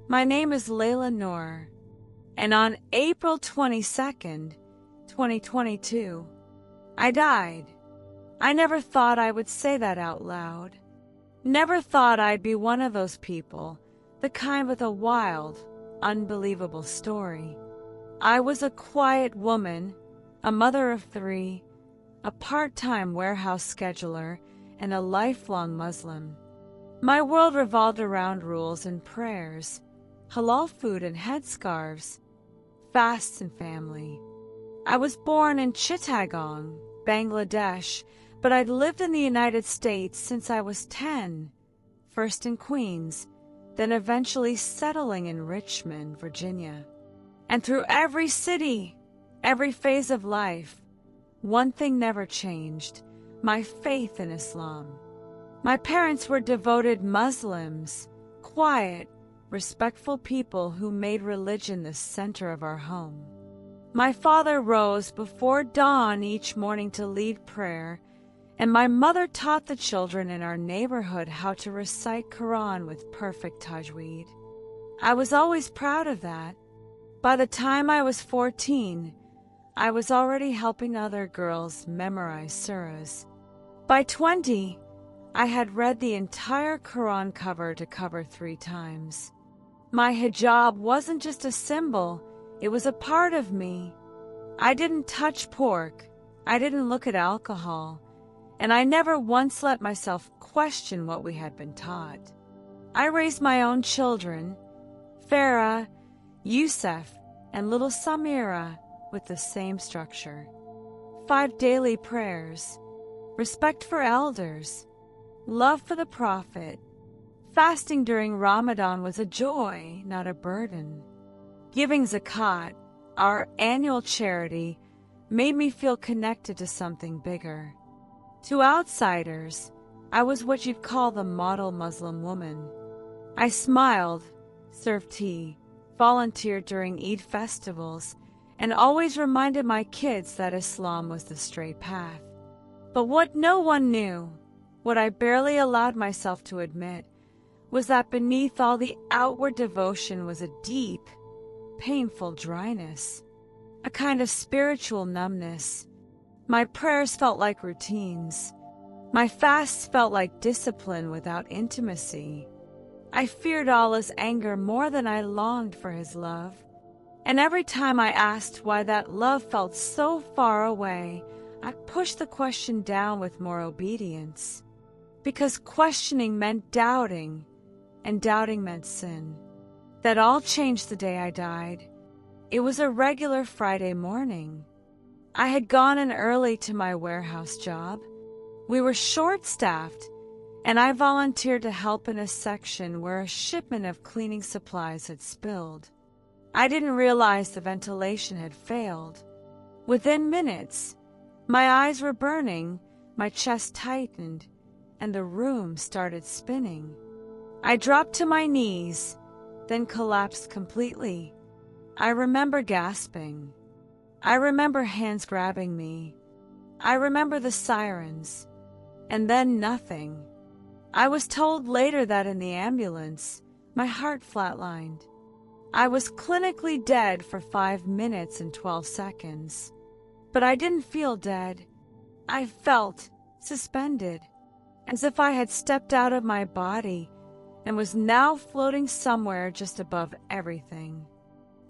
My name is Layla Noor, and on April 22nd, 2022, I died. I never thought I would say that out loud. Never thought I'd be one of those people, the kind with a wild, unbelievable story. I was a quiet woman, a mother of 3, a part-time warehouse scheduler, and a lifelong Muslim. My world revolved around rules and prayers, halal food and headscarves, fasts and family. I was born in Chittagong, Bangladesh, but I'd lived in the United States since I was 10, first in Queens, then eventually settling in Richmond, Virginia. And through every city, every phase of life, one thing never changed: my faith in Islam. My parents were devoted Muslims, quiet, respectful people who made religion the center of our home. My father rose before dawn each morning to lead prayer, and my mother taught the children in our neighborhood how to recite Quran with perfect tajweed. I was always proud of that. By the time I was 14, I was already helping other girls memorize surahs. By 20, I had read the entire Quran cover to cover 3 times. My hijab wasn't just a symbol, it was a part of me. I didn't touch pork, I didn't look at alcohol, and I never once let myself question what we had been taught. I raised my own children, Farah, Yusuf, and little Samira, with the same structure. 5 daily prayers, respect for elders, love for the Prophet. Fasting during Ramadan was a joy, not a burden. Giving zakat, our annual charity, made me feel connected to something bigger. To outsiders, I was what you'd call the model Muslim woman. I smiled, served tea, volunteered during Eid festivals, and always reminded my kids that Islam was the straight path. But what no one knew, what I barely allowed myself to admit, was that beneath all the outward devotion was a deep, painful dryness, a kind of spiritual numbness. My prayers felt like routines. My fasts felt like discipline without intimacy. I feared Allah's anger more than I longed for His love. And every time I asked why that love felt so far away, I pushed the question down with more obedience. Because questioning meant doubting, and doubting meant sin. That all changed the day I died. It was a regular Friday morning. I had gone in early to my warehouse job. We were short-staffed, and I volunteered to help in a section where a shipment of cleaning supplies had spilled. I didn't realize the ventilation had failed. Within minutes, my eyes were burning, my chest tightened, and the room started spinning. I dropped to my knees, then collapsed completely. I remember gasping. I remember hands grabbing me. I remember the sirens, and then nothing. I was told later that in the ambulance, my heart flatlined. I was clinically dead for 5 minutes and 12 seconds. But I didn't feel dead. I felt suspended, as if I had stepped out of my body and was now floating somewhere just above everything.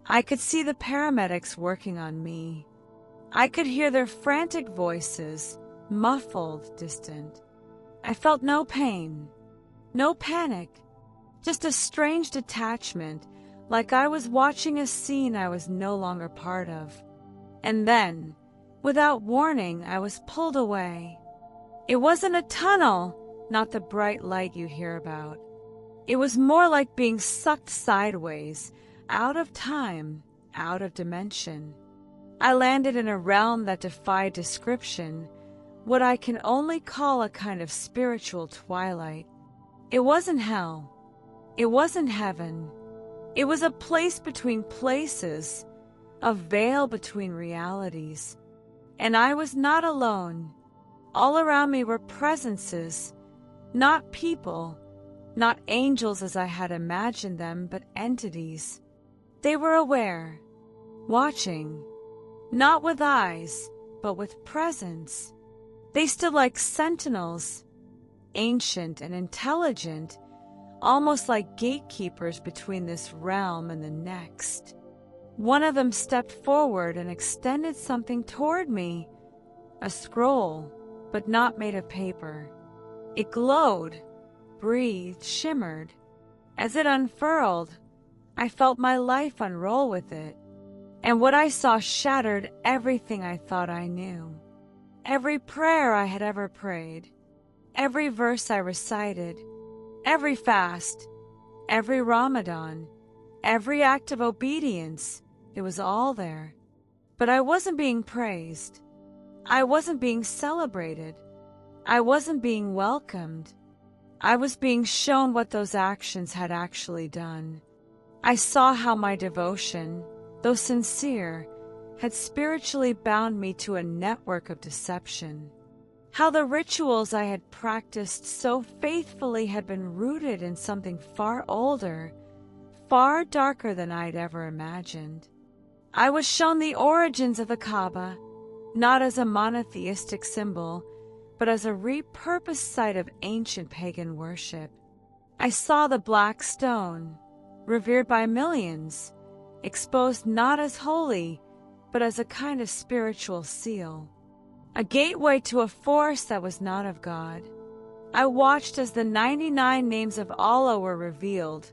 I could see the paramedics working on me. I could hear their frantic voices, muffled, distant. I felt no pain, no panic, just a strange detachment, like I was watching a scene I was no longer part of. And then, without warning, I was pulled away. It wasn't a tunnel, not the bright light you hear about. It was more like being sucked sideways, out of time, out of dimension. I landed in a realm that defied description, what I can only call a kind of spiritual twilight. It wasn't hell. It wasn't heaven. It was a place between places, a veil between realities. And I was not alone. All around me were presences, not people, Not angels as I had imagined them, but entities. They were aware, watching, not with eyes, but with presence. They stood like sentinels, ancient and intelligent, almost like gatekeepers between this realm and the next. One of them stepped forward and extended something toward me, a scroll, but not made of paper. It glowed, breathed, shimmered. As it unfurled, I felt my life unroll with it, and what I saw shattered everything I thought I knew. Every prayer I had ever prayed, every verse I recited, every fast, every Ramadan, every act of obedience, it was all there. But I wasn't being praised. I wasn't being celebrated. I wasn't being welcomed. I was being shown what those actions had actually done. I saw how my devotion, though sincere, had spiritually bound me to a network of deception. How the rituals I had practiced so faithfully had been rooted in something far older, far darker than I'd ever imagined. I was shown the origins of the Kaaba, not as a monotheistic symbol, but as a repurposed site of ancient pagan worship. I saw the black stone, revered by millions, exposed not as holy, but as a kind of spiritual seal, a gateway to a force that was not of God. I watched as the 99 names of Allah were revealed,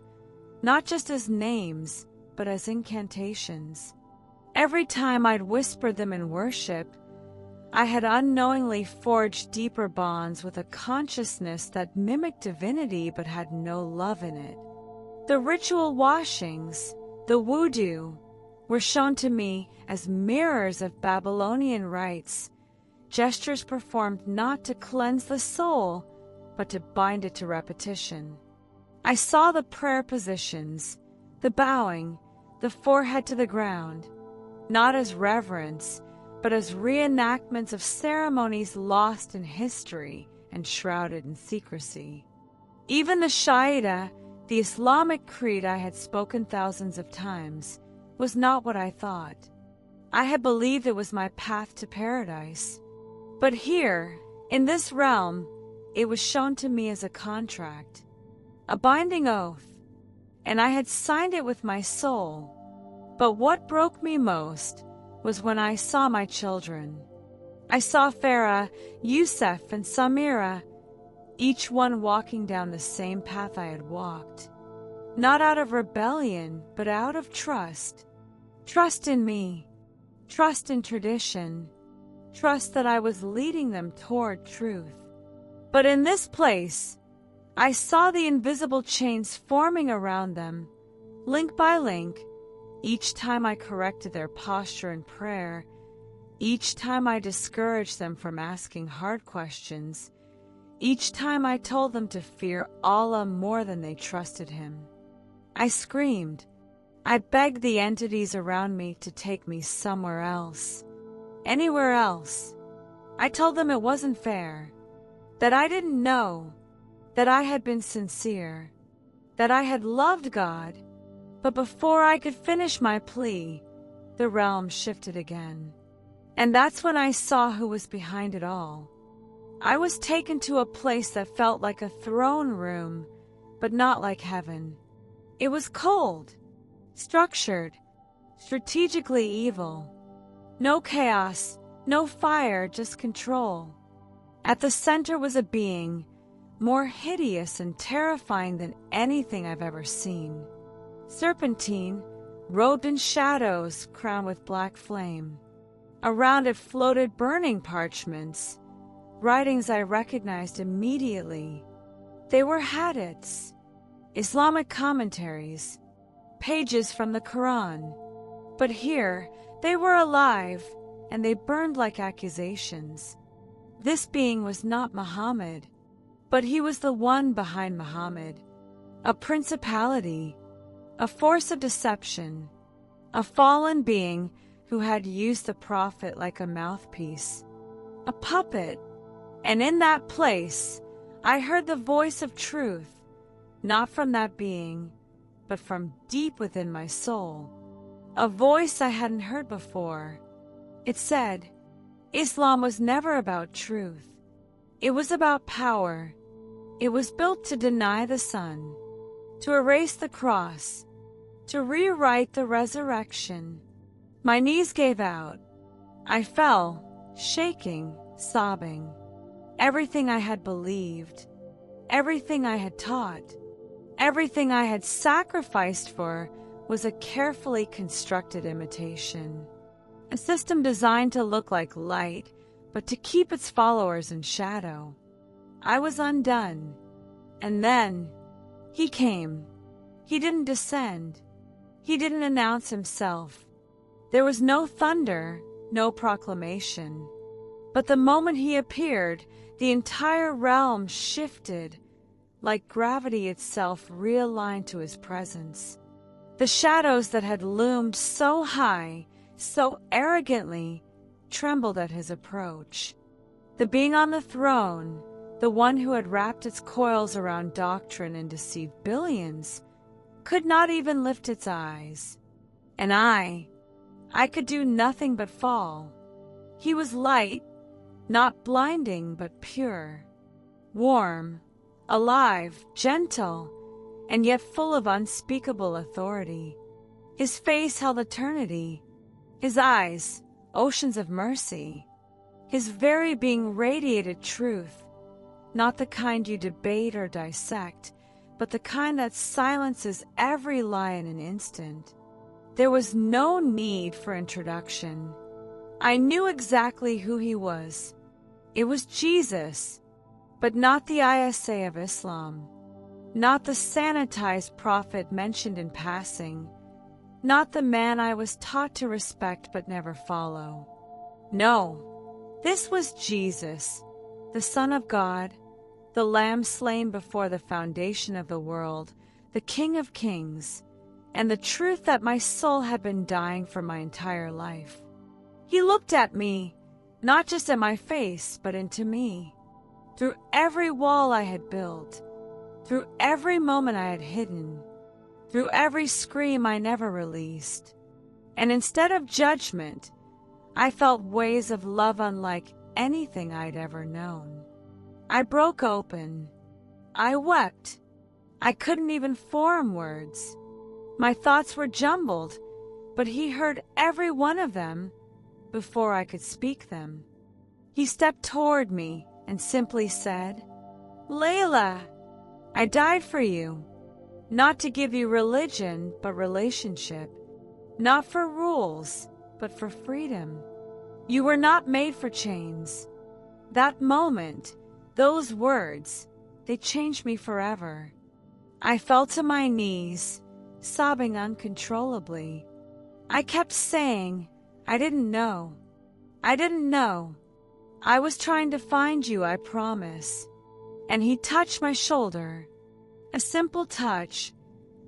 not just as names, but as incantations. Every time I'd whispered them in worship, I had unknowingly forged deeper bonds with a consciousness that mimicked divinity but had no love in it. The ritual washings, the wudu, were shown to me as mirrors of Babylonian rites, gestures performed not to cleanse the soul, but to bind it to repetition. I saw the prayer positions, the bowing, the forehead to the ground, not as reverence, but as reenactments of ceremonies lost in history and shrouded in secrecy. Even the Shahada, the Islamic creed I had spoken thousands of times, was not what I thought. I had believed it was my path to paradise. But here, in this realm, it was shown to me as a contract, a binding oath, and I had signed it with my soul. But what broke me most was when I saw my children. I saw Farah, Yusuf, and Samira, each one walking down the same path I had walked, not out of rebellion, but out of trust. Trust in me, trust in tradition, trust that I was leading them toward truth. But in this place, I saw the invisible chains forming around them, link by link. Each time I corrected their posture in prayer, each time I discouraged them from asking hard questions, each time I told them to fear Allah more than they trusted Him. I screamed. I begged the entities around me to take me somewhere else, anywhere else. I told them it wasn't fair, that I didn't know, that I had been sincere, that I had loved God. But before I could finish my plea, the realm shifted again. And that's when I saw who was behind it all. I was taken to a place that felt like a throne room, but not like heaven. It was cold, structured, strategically evil. No chaos, no fire, just control. At the center was a being more hideous and terrifying than anything I've ever seen. Serpentine, robed in shadows, crowned with black flame. Around it floated burning parchments, writings I recognized immediately. They were hadiths, Islamic commentaries, pages from the Quran. But here, they were alive, and they burned like accusations. This being was not Muhammad, but he was the one behind Muhammad, a principality, a force of deception, a fallen being who had used the prophet like a mouthpiece, a puppet. And in that place, I heard the voice of truth, not from that being, but from deep within my soul. A voice I hadn't heard before. It said, Islam was never about truth. It was about power. It was built to deny the sun, to erase the cross, to rewrite the resurrection. My knees gave out. I fell, shaking, sobbing. Everything I had believed, everything I had taught, everything I had sacrificed for was a carefully constructed imitation. A system designed to look like light, but to keep its followers in shadow. I was undone. And then, he came. He didn't descend. He didn't announce himself. There was no thunder, no proclamation. But the moment he appeared, the entire realm shifted, like gravity itself realigned to his presence. The shadows that had loomed so high, so arrogantly, trembled at his approach. The being on the throne, the one who had wrapped its coils around doctrine and deceived billions, could not even lift its eyes. And I could do nothing but fall. He was light, not blinding but pure, warm, alive, gentle, and yet full of unspeakable authority. His face held eternity, his eyes, oceans of mercy. His very being radiated truth, not the kind you debate or dissect, but the kind that silences every lie in an instant. There was no need for introduction. I knew exactly who he was. It was Jesus, but not the ISA of Islam, not the sanitized prophet mentioned in passing, not the man I was taught to respect but never follow. No, this was Jesus, the Son of God, the Lamb slain before the foundation of the world, the King of Kings, and the truth that my soul had been dying for my entire life. He looked at me, not just at my face, but into me. Through every wall I had built, through every moment I had hidden, through every scream I never released. And instead of judgment, I felt waves of love unlike anything I'd ever known. I broke open. I wept. I couldn't even form words. My thoughts were jumbled, but he heard every one of them before I could speak them. He stepped toward me and simply said, Layla, I died for you, not to give you religion, but relationship, not for rules, but for freedom. You were not made for chains. That moment, those words, they changed me forever. I fell to my knees, sobbing uncontrollably. I kept saying, I didn't know. I didn't know. I was trying to find you, I promise. And he touched my shoulder. A simple touch,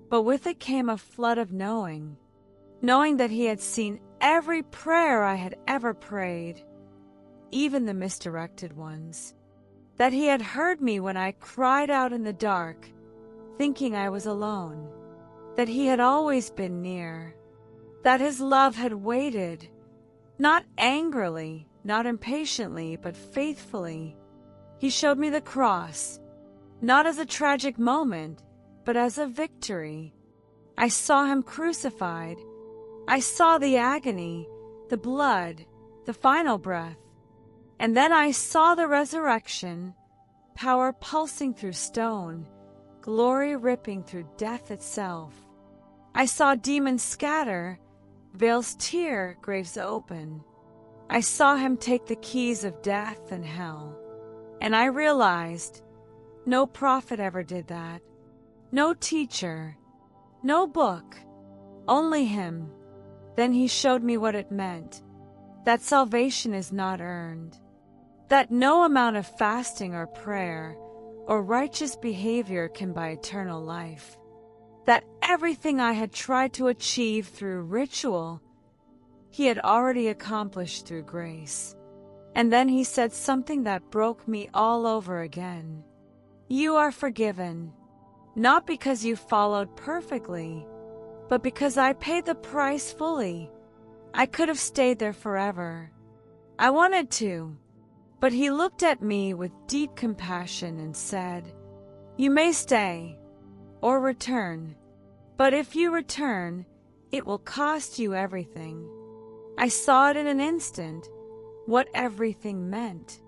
but with it came a flood of knowing. Knowing that he had seen every prayer I had ever prayed, even the misdirected ones. That he had heard me when I cried out in the dark, thinking I was alone. That he had always been near. That his love had waited, not angrily, not impatiently, but faithfully. He showed me the cross, not as a tragic moment, but as a victory. I saw him crucified. I saw the agony, the blood, the final breath. And then I saw the resurrection, power pulsing through stone, glory ripping through death itself. I saw demons scatter, veils tear, graves open. I saw him take the keys of death and hell. And I realized no prophet ever did that. No teacher, no book, only him. Then he showed me what it meant, that salvation is not earned, that no amount of fasting or prayer or righteous behavior can buy eternal life, that everything I had tried to achieve through ritual, he had already accomplished through grace. And then he said something that broke me all over again. You are forgiven. Not because you followed perfectly, but because I paid the price fully. I could have stayed there forever. I wanted to, but he looked at me with deep compassion and said, "You may stay or return, but if you return, it will cost you everything." I saw it in an instant, what everything meant.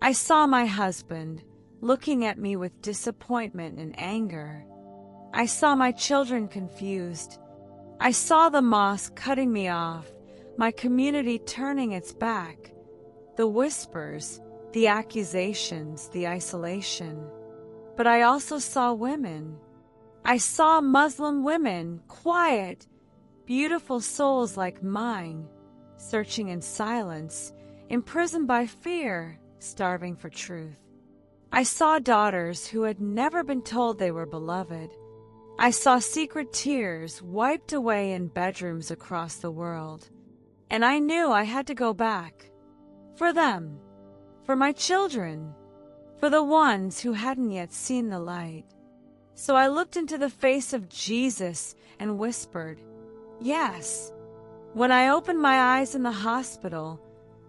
I saw my husband looking at me with disappointment and anger. I saw my children confused. I saw the mosque cutting me off, my community turning its back, the whispers, the accusations, the isolation. But I also saw women. I saw Muslim women, quiet, beautiful souls like mine, searching in silence, imprisoned by fear, starving for truth. I saw daughters who had never been told they were beloved. I saw secret tears wiped away in bedrooms across the world. And I knew I had to go back. For them. For my children. For the ones who hadn't yet seen the light. So I looked into the face of Jesus and whispered, "Yes." When I opened my eyes in the hospital,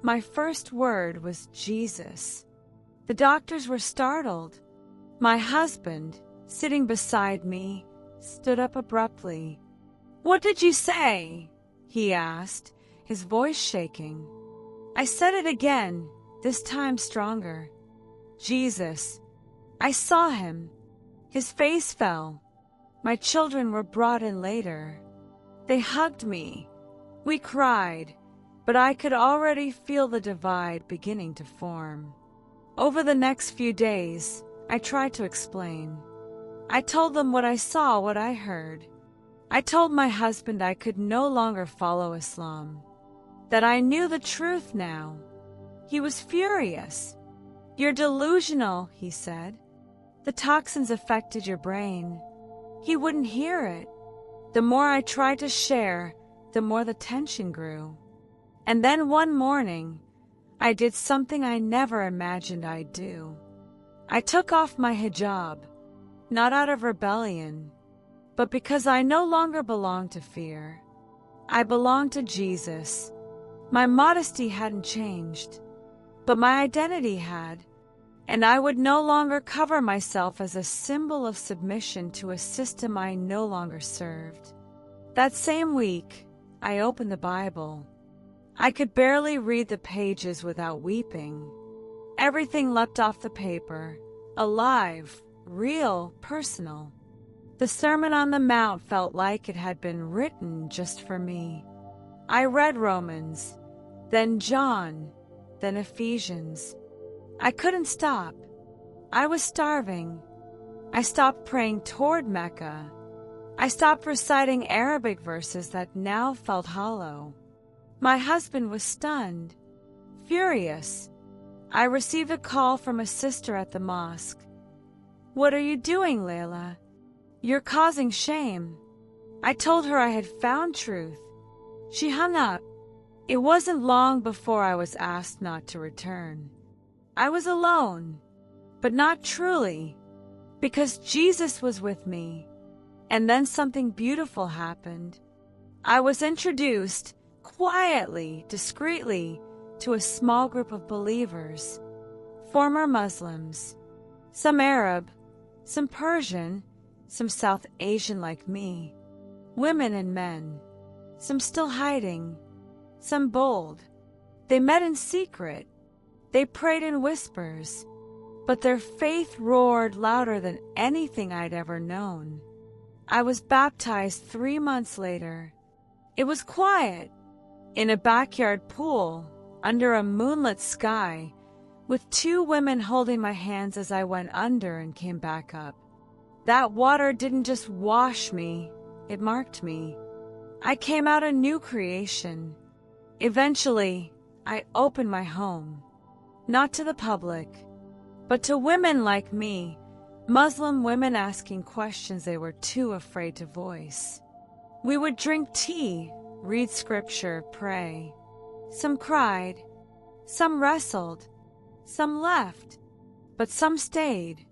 my first word was Jesus. The doctors were startled. My husband, sitting beside me, stood up abruptly. "What did you say?" he asked, his voice shaking. I said it again, this time stronger. Jesus. I saw him. His face fell. My children were brought in later. They hugged me. We cried, but I could already feel the divide beginning to form. Over the next few days, I tried to explain. I told them what I saw, what I heard. I told my husband I could no longer follow Islam, that I knew the truth now. He was furious. "You're delusional," he said. "The toxins affected your brain." He wouldn't hear it. The more I tried to share, the more the tension grew. And then one morning, I did something I never imagined I'd do. I took off my hijab, not out of rebellion, but because I no longer belonged to fear. I belonged to Jesus. My modesty hadn't changed, but my identity had, and I would no longer cover myself as a symbol of submission to a system I no longer served. That same week, I opened the Bible. I could barely read the pages without weeping. Everything leapt off the paper, alive, real, personal. The Sermon on the Mount felt like it had been written just for me. I read Romans, then John, then Ephesians. I couldn't stop. I was starving. I stopped praying toward Mecca. I stopped reciting Arabic verses that now felt hollow. My husband was stunned, furious. I received a call from a sister at the mosque. "What are you doing, Layla? You're causing shame." I told her I had found truth. She hung up. It wasn't long before I was asked not to return. I was alone, but not truly, because Jesus was with me. And then something beautiful happened. I was introduced, quietly, discreetly, to a small group of believers, former Muslims, some Arab, some Persian, some South Asian like me, women and men, some still hiding, some bold. They met in secret. They prayed in whispers, but their faith roared louder than anything I'd ever known. I was baptized 3 months later. It was quiet, in a backyard pool, under a moonlit sky, with 2 women holding my hands as I went under and came back up. That water didn't just wash me, it marked me. I came out a new creation. Eventually, I opened my home, not to the public, but to women like me, Muslim women asking questions they were too afraid to voice. We would drink tea, read scripture, pray. Some cried, some wrestled, some left, but some stayed.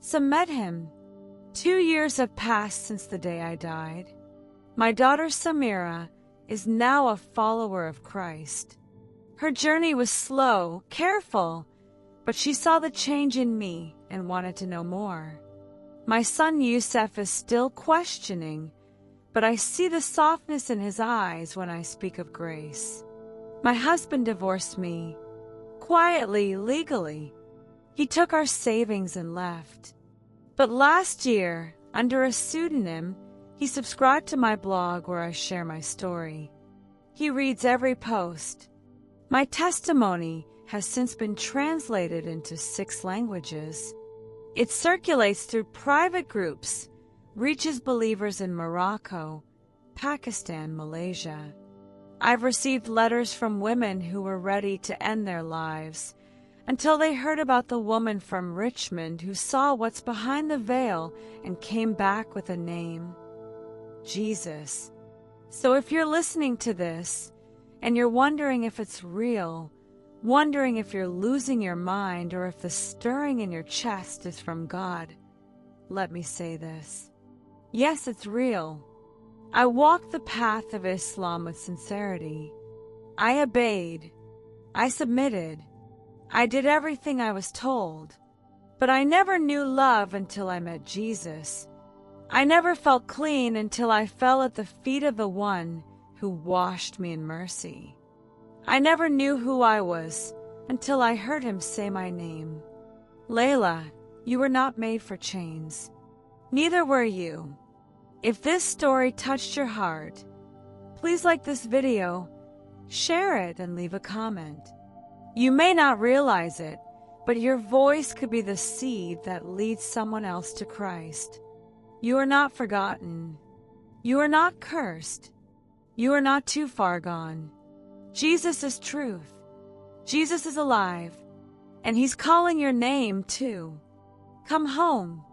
Some met him, 2 years have passed since the day I died. My daughter Samira is now a follower of Christ. Her journey was slow, careful, but she saw the change in me and wanted to know more. My son Yusef is still questioning, but I see the softness in his eyes when I speak of grace. My husband divorced me, quietly, legally. He took our savings and left. But last year, under a pseudonym, he subscribed to my blog where I share my story. He reads every post. My testimony has since been translated into 6 languages. It circulates through private groups, reaches believers in Morocco, Pakistan, Malaysia. I've received letters from women who were ready to end their lives until they heard about the woman from Richmond who saw what's behind the veil and came back with a name: Jesus. So if you're listening to this and you're wondering if it's real, wondering if you're losing your mind or if the stirring in your chest is from God, let me say this. Yes, it's real. I walked the path of Islam with sincerity. I obeyed. I submitted. I did everything I was told. But I never knew love until I met Jesus. I never felt clean until I fell at the feet of the one who washed me in mercy. I never knew who I was until I heard him say my name. Layla, you were not made for chains. Neither were you. If this story touched your heart, please like this video, share it, and leave a comment. You may not realize it, but your voice could be the seed that leads someone else to Christ. You are not forgotten. You are not cursed. You are not too far gone. Jesus is truth. Jesus is alive, and he's calling your name too. Come home.